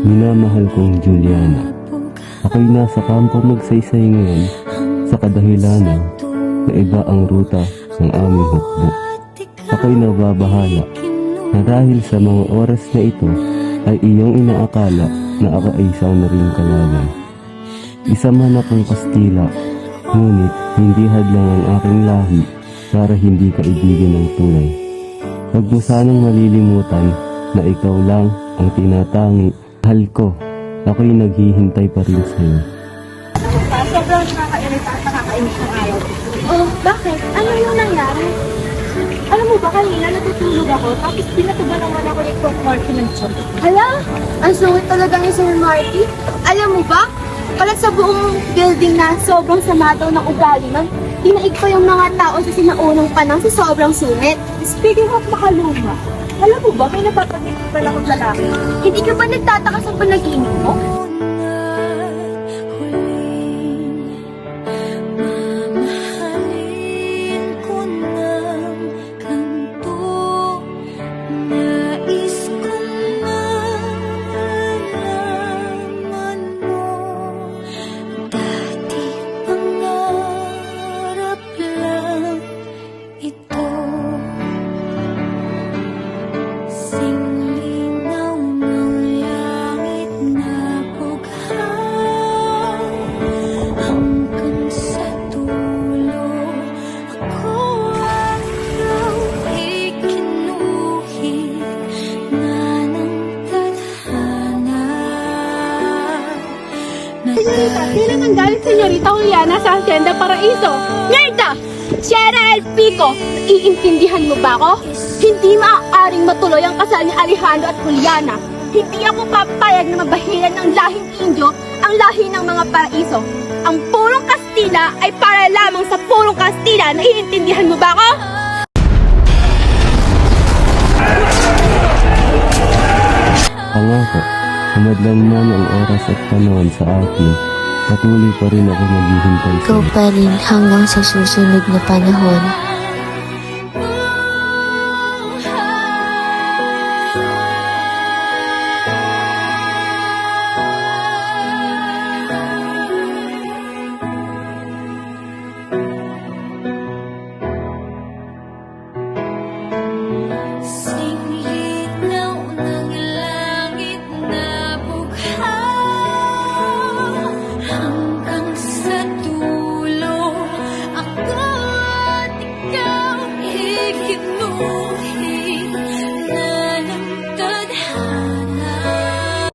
Minamahal kong Juliana, ako'y nasa kampo magsaysay ngayon sa kadahilanan na iba ang ruta ng aming hukbo. Ako'y nababahala na dahil sa mga oras na ito ay iyong inaakala na ako ay isang maring kalaban. Isa man akong Kastila, ngunit hindi hadlang ang aking lahi para hindi kaibigan ng tunay. Huwag mo sanang malilimutan na ikaw lang ang tinatangi. Mahal ko, ako'y naghihintay pa rin sa'yo. Sobrang nakakairita at nakakainis ng araw. Oh, bakit? Ano yung nangyari? Alam mo ba, kanina natutulog ako, tapos pinatuba naman ako ni Prof. Marty ng tiyan. Hala, ang sungit talaga ni Sir Marty. Alam mo ba, pala sa buong building na sobrang sama daw ng ugali nun, dinaig pa yung mga tao sa sinaunang panang sa sobrang sungit. Speaking of makaluma, alam mo ba, may napapaginip pala akong lalaki. Hindi ka ba nagtataka sa panaginip mo? Kailan ang galing Senyorita Juliana sa Hacienda Paraiso? Nerda! Sierra El Pico, iintindihan mo ba ako? Hindi maaaring matuloy ang kasal ni Alejandro at Juliana. Hindi ako papayag na mabahiran ng lahing Indio ang lahi ng mga Paraiso. Ang purong Kastila ay para lamang sa purong Kastila. Naiintindihan mo ba ako? Pangako, humadlang man ang oras at panahon sa akin, patuloy pa rin ako maghihintay Ikaw sa'yo. pa rin hanggang sa susunod na panahon.